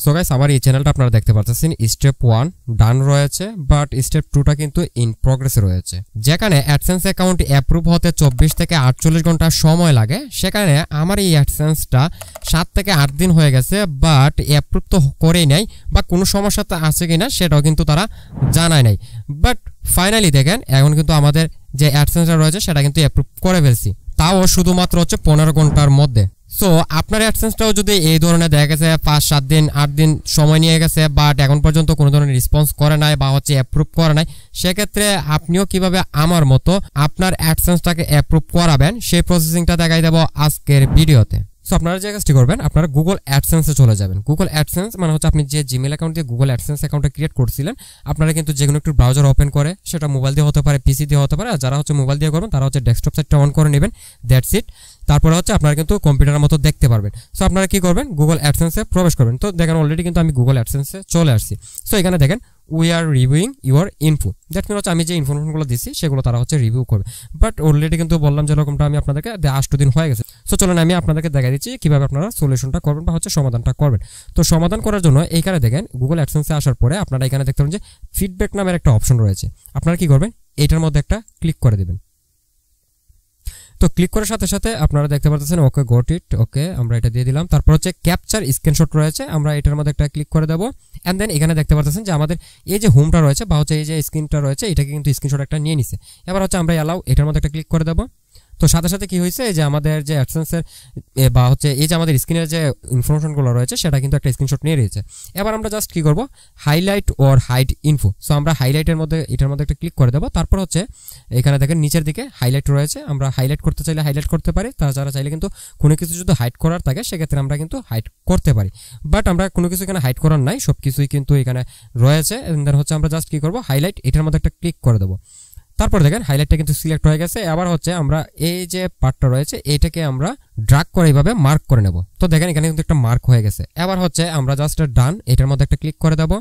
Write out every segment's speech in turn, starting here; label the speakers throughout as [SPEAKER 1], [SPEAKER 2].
[SPEAKER 1] So guys আমার এই চ্যানেলটা আপনারা দেখতে পাচ্ছেন স্টেপ 1 ডান রয়েছে, বাট স্টেপ 2টা কিন্তু ইন প্রগ্রেসে রয়েছে। যেখানে অ্যাডসেন্স অ্যাকাউন্ট অ্যাপ্রুভ হতে 24 থেকে 48 ঘন্টা সময় লাগে, সেখানে আমার এই অ্যাডসেন্সটা 7 থেকে 8 দিন হয়ে গেছে, বাট অ্যাপ্রুভ তো করেই নাই, বা কোনো সমস্যা তো আছে কিনা সেটাও কিন্তু তারা জানায় নাই। বাট ফাইনালি দেখেন এখন কিন্তু আমাদের যে অ্যাডসেন্সটা রয়েছে সেটা কিন্তু অ্যাপ্রুভ করে ফেলছি, তাও শুধুমাত্র হচ্ছে 15 ঘন্টার মধ্যে। সো আপনার অ্যাডসেন্সটাও যদি এই ধরনের দেখা গেছে 5-7 দিন 8 দিন সময় নিয়ে গেছে, বাট এখন পর্যন্ত কোনো ধরনের রেসপন্স করে নাই বা হচ্ছে অ্যাপ্রুভ করে নাই, সেক্ষেত্রে আপনিও কিভাবে আমার মতো আপনার অ্যাডসেন্সটাকে অ্যাপ্রুভ করাবেন সেই প্রসেসিংটা দেখাই দেবো আজকের ভিডিওতে। সো আপনারা যে কাজটি করবেন, আপনারা গুগল অ্যাডসেন্সে চলে যাবেন। গুগল অ্যাডসেন্স মানে হচ্ছে আপনি যে জিমেল অ্যাকাউন্ট দিয়ে গুগল অ্যাডসেন্স অ্যাকাউন্টটা ক্রিয়েট করছিলেন, আপনারা কিন্তু যে কোনো একটু ব্রাউজার ওপেন করে, সেটা মোবাইল দিয়ে হতে পারে, পিসি দিয়ে হতে পারে, আর যারা হচ্ছে মোবাইল দিয়ে করবেন তারা হচ্ছে ডেস্কটপ সাইটটা অন করে নেবেন, দ্যাটস ইট। তারপরে হচ্ছে আপনারা কিন্তু কম্পিউটারের মতো দেখতে পারবেন। সো আপনারা কি করবেন, গুগল অ্যাডসেন্সে প্রবেশ করবেন। তো দেখেন অলরেডি কিন্তু আমি গুগল অ্যাডসেন্সে চলে আসছি। সো এখানে দেখেন we are reviewing your info, that mean হচ্ছে আমি যে ইনফরমেশনগুলো দিচ্ছি সেগুলো তারা হচ্ছে রিভিউ করবে। বাট অলরেডি কিন্তু বললাম যেরকমটা আমি আপনাদেরকে 8 দিন হয়ে গেছে। সো চলুন আমি আপনাদেরকে দেখা দিচ্ছি কীভাবে আপনারা সলিউশনটা করবেন বা হচ্ছে সমাধানটা করবেন। তো সমাধান করার জন্য এইখানে দেখেন গুগল অ্যাডসেন্সে আসার পরে আপনারা এখানে দেখতে পাবেন যে ফিডব্যাক নামের একটা অপশন রয়েছে। আপনারা কি করবেন, এটার মধ্যে একটা ক্লিক করে দেবেন। তো ক্লিক করার সাথে সাথে আপনারা দেখতে পাচ্ছেন ওকে গট ইট, ওকে আমরা এটা দিয়ে দিলাম। তারপর হচ্ছে ক্যাপচার স্ক্রিনশট রয়েছে, আমরা এটার মধ্যে একটা ক্লিক করে দেবো। অ্যান্ড দেন এখানে দেখতে পাচ্ছেন যে আমাদের এই যে হোমটা রয়েছে বা হচ্ছে এই যে স্ক্রিনটা রয়েছে, এটাকে কিন্তু স্ক্রিনশট একটা নিয়ে নিছে। এবার হচ্ছে আমরা অ্যালাউ এটার মধ্যে একটা ক্লিক করে দেবো। তো সাথে সাথে কি হয়েছে, এই যে আমাদের যে অ্যাডসেন্সের বা হচ্ছে এই যে আমাদের স্ক্রিনের যে ইনফরমেশনগুলো রয়েছে সেটা কিন্তু একটা স্ক্রিনশট নিয়ে রয়েছে। এবার আমরা জাস্ট কি করব, হাইলাইট ওর হাইড ইনফো। সো আমরা হাইলাইটের মধ্যে এটার মধ্যে একটা ক্লিক করে দেবো। তারপর হচ্ছে এখানে দেখেন নিচের দিকে হাইলাইট রয়েছে, আমরা হাইলাইট করতে চাইলে হাইলাইট করতে পারি, তাছাড়া চাইলে কিন্তু কোনো কিছু যদি হাইড করার থাকে সেক্ষেত্রে আমরা কিন্তু হাইড করতে পারি। বাট আমরা কোনো কিছু এখানে হাইড করার নাই, সব কিছুই কিন্তু এখানে রয়েছে। দেন হচ্ছে আমরা জাস্ট কি করব, হাইলাইট এটার মধ্যে একটা ক্লিক করে দেবো। তারপর দেখেন হাইলাইটটা কিন্তু সিলেক্ট হয়ে গেছে। আবার হচ্ছে আমরা এই যে পার্টটা রয়েছে এটাকে আমরা ড্র্যাগ করে এইভাবে মার্ক করে নেব। তো দেখেন এখানে কিন্তু একটা মার্ক হয়ে গেছে। এবার হচ্ছে আমরা জাস্ট ডান এটার মধ্যে একটা ক্লিক করে দেব।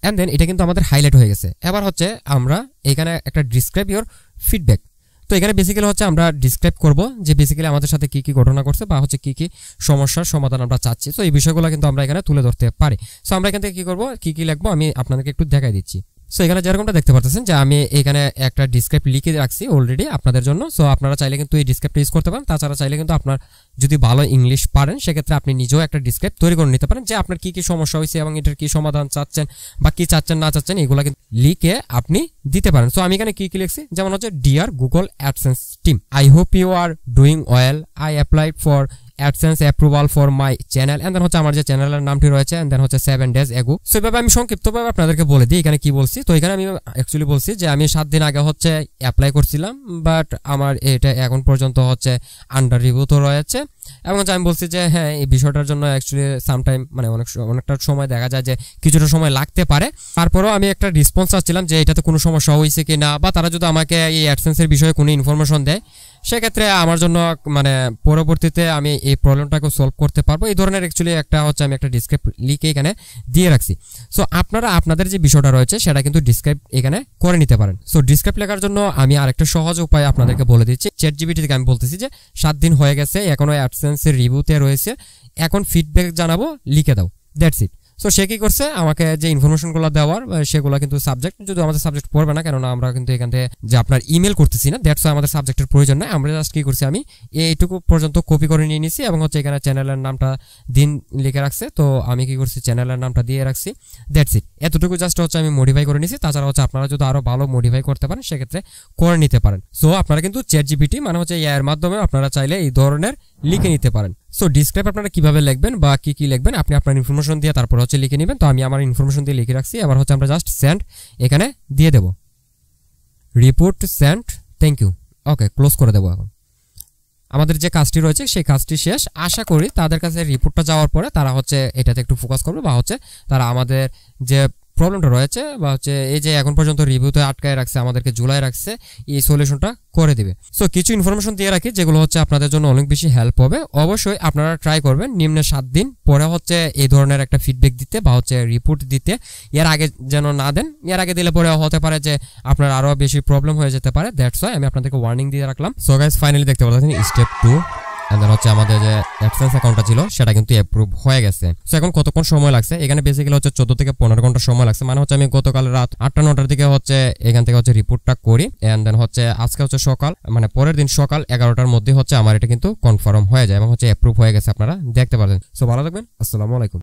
[SPEAKER 1] অ্যান্ড দেন এটা কিন্তু আমাদের হাইলাইট হয়ে গেছে। এবার হচ্ছে আমরা এখানে একটা ডিসক্রাইব ইউর ফিডব্যাক। তো এখানে বেসিক্যালি হচ্ছে আমরা ডিসক্রাইব করব যে বেসিক্যালি আমাদের সাথে কি কি ঘটনা করছে বা হচ্ছে কি কি সমস্যার সমাধান আমরা চাচ্ছি। তো এই বিষয়গুলো কিন্তু আমরা এখানে তুলে ধরতে পারি। সো আমরা এখান থেকে কি করব, কি কি লিখবো আমি আপনাদেরকে একটু দেখাই দিচ্ছি। সো এখানে যেরকমটা দেখতে পাচ্ছেন যে আমি এখানে একটা ডিসক্রাইব লিখে রাখছি অলরেডি আপনাদের জন্য। সো আপনারা চাইলে কিন্তু এই ডিসক্রাইবটা ইউজ করতে পারেন। তাছাড়া চাইলে কিন্তু আপনার যদি ভালো ইংলিশ পারেন সেক্ষেত্রে আপনি নিজেও একটা ডিসক্রাইব তৈরি করে নিতে পারেন, যে আপনার কি কি সমস্যা হয়েছে এবং এটার কি সমাধান চাচ্ছেন বা কি চাচ্ছেন না চাচ্ছেন এগুলো কিন্তু লিখে আপনি দিতে পারেন। সো আমি এখানে কি কি লিখছি, যেমন হচ্ছে dear Google AdSense team, I hope you are doing well, I applied for AdSense approval for my channel. And then হচ্ছে আমার যে চ্যানেলের নামটি রয়েছে, এন্ড দেন হচ্ছে 7 days ago। সো এভাবে আমি সংক্ষিপ্তভাবে আপনাদেরকে বলে দিই এখানে কি বলছি। তো এখানে আমি অ্যাকচুয়ালি বলছি যে আমি 7 দিন আগে হচ্ছে অ্যাপ্লাই করছিলাম, বাট আমার এটা এখন পর্যন্ত হচ্ছে আন্ডার রিভিউ তো রয়েছে। এবং আমি বলছি যে হ্যাঁ এই বিষয়টার জন্য অ্যাকচুয়ালি সামটাইম মানে অনেকটা সময় দেখা যায় যে কিছুটা সময় লাগতে পারে। তারপরেও আমি একটা রেসপন্স চাচ্ছিলাম যে এটাতে কোনো সমস্যা হয়েছে কি না, বা তারা যদি আমাকে এই অ্যাডসেন্সের বিষয়ে কোনো ইনফরমেশন দেয় সেক্ষেত্রে আমার জন্য মানে পরবর্তীতে আমি এই প্রবলেমটাকে সলভ করতে পারবো। এই ধরনের অ্যাকচুয়ালি একটা হচ্ছে আমি একটা ডিসক্রাইব লিখে এখানে দিয়ে রাখছি। সো আপনারা আপনাদের যে বিষয়টা রয়েছে সেটা কিন্তু ডিসক্রাইব এখানে করে নিতে পারেন। সো ডিসক্রাইব লেখার জন্য আমি আরেকটা সহজ উপায় আপনাদেরকে বলে দিচ্ছি। চ্যাটজিপিটি থেকে আমি বলতেছি যে 7 দিন হয়ে গেছে, এখনো অ্যাডসেন্সের রিভিউতে রয়েছে, এখন ফিডব্যাক জানাবো, লিখে দাও, দ্যাটস ইট। সো সে কি করছে, আমাকে যে ইনফরমেশনগুলো দেওয়ার সেগুলো কিন্তু সাবজেক্ট, যদি আমাদের সাবজেক্ট পড়বে না, কেননা আমরা কিন্তু এখান থেকে যে আপনার ইমেল করতেছি না, দ্যাটস আমাদের সাবজেক্টের প্রয়োজন নাই। আমরা জাস্ট কি করছি, আমি এইটুকু পর্যন্ত কপি করে নিয়ে নিছি এবং হচ্ছে এখানে চ্যানেলের নামটা দিন লিখে রাখছে। তো আমি কি করছি, চ্যানেলের নামটা দিয়ে রাখছি, দ্যাটস ইট। এতটুকু জাস্ট হচ্ছে আমি মডিফাই করে নিছি। তাছাড়া হচ্ছে আপনারা যদি আরো ভালো মডিফাই করতে পারেন সেক্ষেত্রে করে নিতে পারেন। সো আপনারা কিন্তু চ্যাটজিপিটি মানে হচ্ছে এর মাধ্যমে আপনারা চাইলে এই ধরনের লিখে নিতে পারেন। সো ডিসক্রাইব আপনারা কিভাবে লিখবেন বা কি কি লিখবেন আপনি আপনার ইনফরমেশন দিয়ে তারপর হচ্ছে লিখে নেবেন। তো আমি আমার ইনফরমেশন দিয়ে লিখে রাখছি। এবার হচ্ছে আমরা জাস্ট সেন্ড এখানে দিয়ে দেব, report send, thank you, okay close করে দেবো। এখন আমাদের যে কাজটি রয়েছে সেই কাজটি শেষ। আশা করি তাদের কাছে রিপোর্টটা যাওয়ার পরে তারা হচ্ছে এটাতে একটু ফোকাস করবে, বা হচ্ছে তারা আমাদের যে প্রবলেমটা রয়েছে বা হচ্ছে এই যে এখন পর্যন্ত রিভিউতে আটকায় রাখছে, আমাদেরকে ঝুলাই রাখছে, এই সলিউশনটা করে দিবে। সো কিছু ইনফরমেশন দিয়ে রাখি যেগুলো হচ্ছে আপনাদের জন্য অনেক বেশি হেল্প হবে। অবশ্যই আপনারা ট্রাই করবেন নিম্নে 7 দিন পরে হচ্ছে এই ধরনের একটা ফিডব্যাক দিতে বা হচ্ছে রিপোর্ট দিতে। এর আগে যেন না দেন, এর আগে দিলে পরে হতে পারে যে আপনার আরো বেশি প্রবলেম হয়ে যেতে পারে। দ্যাটস ওয়াই আমি আপনাদেরকে ওয়ার্নিং দিয়ে রাখলাম। সো গাইস ফাইনালি দেখতে পাচ্ছেন স্টেপ 2 এন্ড দেন হচ্ছে আমাদের যে অ্যাডসেন্স অ্যাকাউন্টটা ছিল সেটা কিন্তু অ্যাপ্রুভ হয়ে গেছে। সো এখন কতক্ষণ সময় লাগছে, এখানে বেসিক্যালি হচ্ছে 14 থেকে 15 ঘন্টা সময় লাগছে। মানে হচ্ছে আমি গতকাল রাত 8টা-9টার দিকে হচ্ছে এখান থেকে হচ্ছে রিপোর্টটা করি, এন্ড দেন হচ্ছে আজকে হচ্ছে সকাল, মানে পরের দিন সকাল 11টার মধ্যে হচ্ছে আমার এটা কিন্তু কনফার্ম হয়ে যায় এবং হচ্ছে অ্যাপ্রুভ হয়ে গেছে, আপনারা দেখতে পারেন। সো ভালো থাকবেন, আসসালামু আলাইকুম।